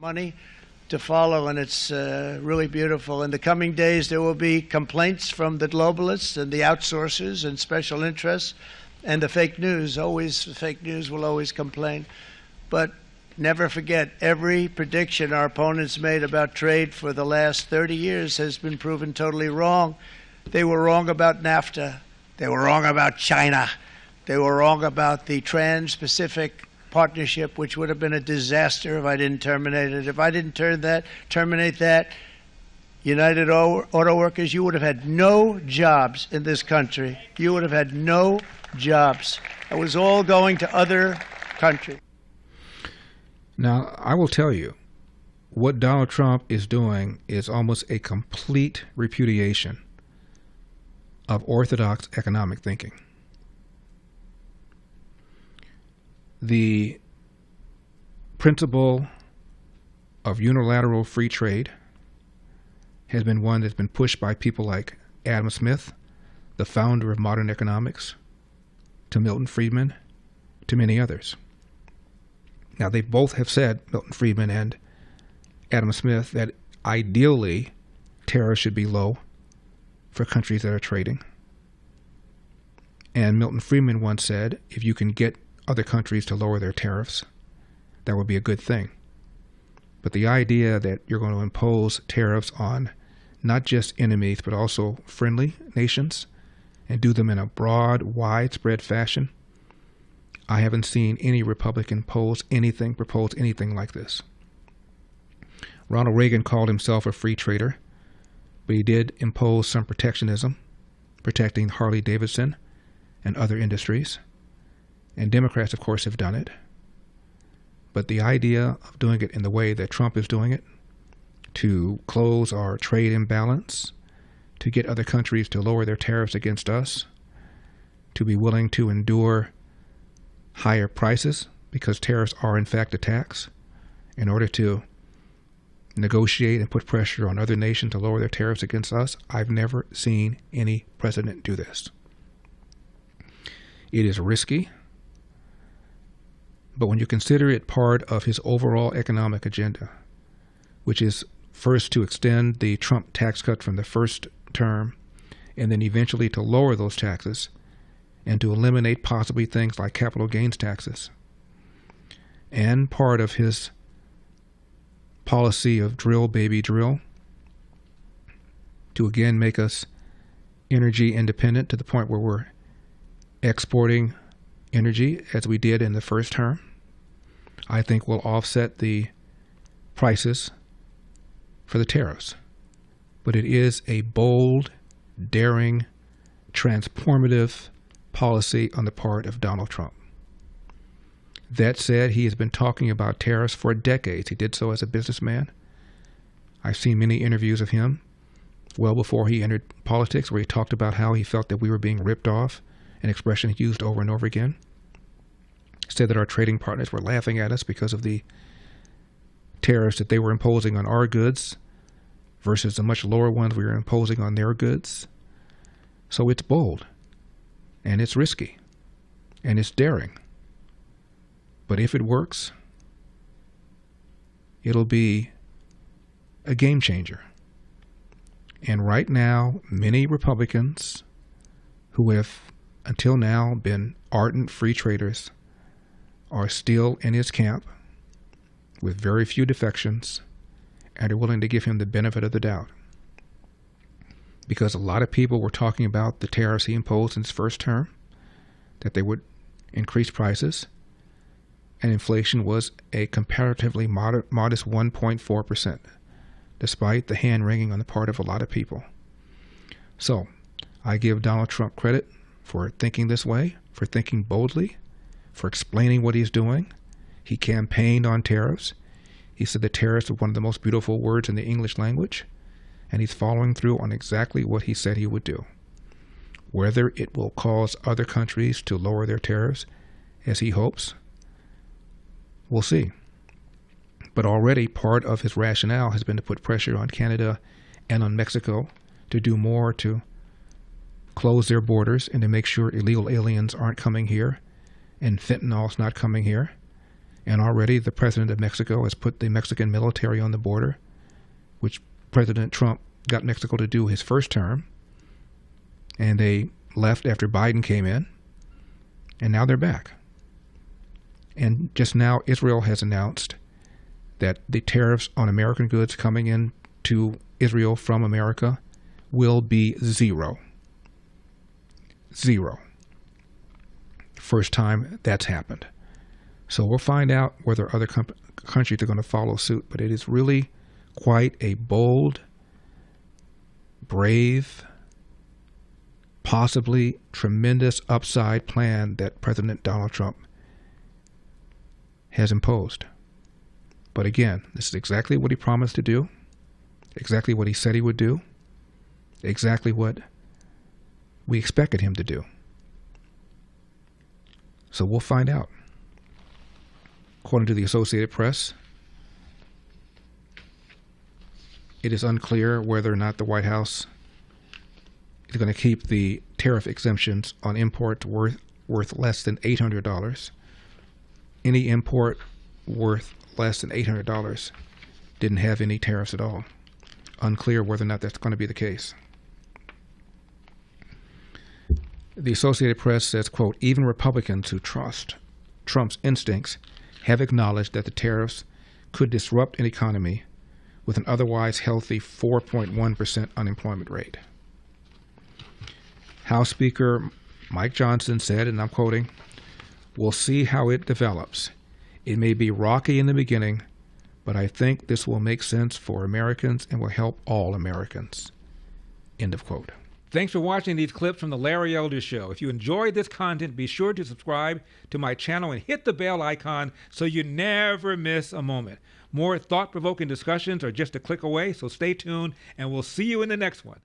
money to follow, and it's really beautiful. In the coming days, there will be complaints from the globalists and the outsourcers and special interests and the fake news. Always, the fake news will always complain. But never forget, every prediction our opponents made about trade for the last 30 years has been proven totally wrong. They were wrong about NAFTA. They were wrong about China. They were wrong about the Trans-Pacific Partnership, which would have been a disaster if I didn't terminate it. If I didn't terminate that, United Auto Workers, you would have had no jobs in this country. You would have had no jobs. It was all going to other countries. Now, I will tell you, what Donald Trump is doing is almost a complete repudiation of orthodox economic thinking. The principle of unilateral free trade has been one that's been pushed by people like Adam Smith, the founder of modern economics, to Milton Friedman, to many others. Now, they both have said, Milton Friedman and Adam Smith, that ideally tariffs should be low for countries that are trading. And Milton Friedman once said, if you can get other countries to lower their tariffs, that would be a good thing. But the idea that you're going to impose tariffs on not just enemies, but also friendly nations, and do them in a broad, widespread fashion, I haven't seen any Republican propose anything like this. Ronald Reagan called himself a free trader, but he did impose some protectionism, protecting Harley-Davidson and other industries. And Democrats, of course, have done it. But the idea of doing it in the way that Trump is doing it, to close our trade imbalance, to get other countries to lower their tariffs against us, to be willing to endure higher prices, because tariffs are in fact a tax, in order to negotiate and put pressure on other nations to lower their tariffs against us, I've never seen any president do this. It is risky. But when you consider it part of his overall economic agenda, which is first to extend the Trump tax cut from the first term, and then eventually to lower those taxes, and to eliminate possibly things like capital gains taxes, and part of his policy of drill, baby, drill, to again make us energy independent to the point where we're exporting energy as we did in the first term, I think will offset the prices for the tariffs. But it is a bold, daring, transformative policy on the part of Donald Trump. That said, he has been talking about tariffs for decades. He did so as a businessman. I've seen many interviews of him well before he entered politics where he talked about how he felt that we were being ripped off, an expression he used over and over again. Said that our trading partners were laughing at us because of the tariffs that they were imposing on our goods versus the much lower ones we were imposing on their goods. So it's bold, and it's risky, and it's daring. But if it works, it'll be a game changer. And right now, many Republicans who have until now been ardent free traders are still in his camp with very few defections and are willing to give him the benefit of the doubt. Because a lot of people were talking about the tariffs he imposed in his first term, that they would increase prices, and inflation was a comparatively modest 1.4%, despite the hand-wringing on the part of a lot of people. So, I give Donald Trump credit for thinking this way, for thinking boldly, for explaining what he's doing. He campaigned on tariffs. He said that tariffs are one of the most beautiful words in the English language, and he's following through on exactly what he said he would do. Whether it will cause other countries to lower their tariffs, as he hopes, we'll see. But already part of his rationale has been to put pressure on Canada and on Mexico to do more to close their borders and to make sure illegal aliens aren't coming here and fentanyl's not coming here And already the president of Mexico has put the Mexican military on the border, which President Trump got Mexico to do his first term. And they left after Biden came in. And now they're back. And just now, Israel has announced that the tariffs on American goods coming into Israel from America will be zero. Zero. First time that's happened. So we'll find out whether other countries are going to follow suit. But it is really quite a bold, brave, possibly tremendous upside plan that President Donald Trump has imposed. But again, this is exactly what he promised to do, exactly what he said he would do, exactly what we expected him to do. So we'll find out. According to the Associated Press, it is unclear whether or not the White House is going to keep the tariff exemptions on imports worth less than $800. Any import worth less than $800 didn't have any tariffs at all. Unclear whether or not that's going to be the case. The Associated Press says, quote, even Republicans who trust Trump's instincts have acknowledged that the tariffs could disrupt an economy with an otherwise healthy 4.1% unemployment rate. House Speaker Mike Johnson said, and I'm quoting, we'll see how it develops. It may be rocky in the beginning, but I think this will make sense for Americans and will help all Americans. End of quote. Thanks for watching these clips from The Larry Elder Show. If you enjoyed this content, be sure to subscribe to my channel and hit the bell icon so you never miss a moment. More thought-provoking discussions are just a click away, so stay tuned, and we'll see you in the next one.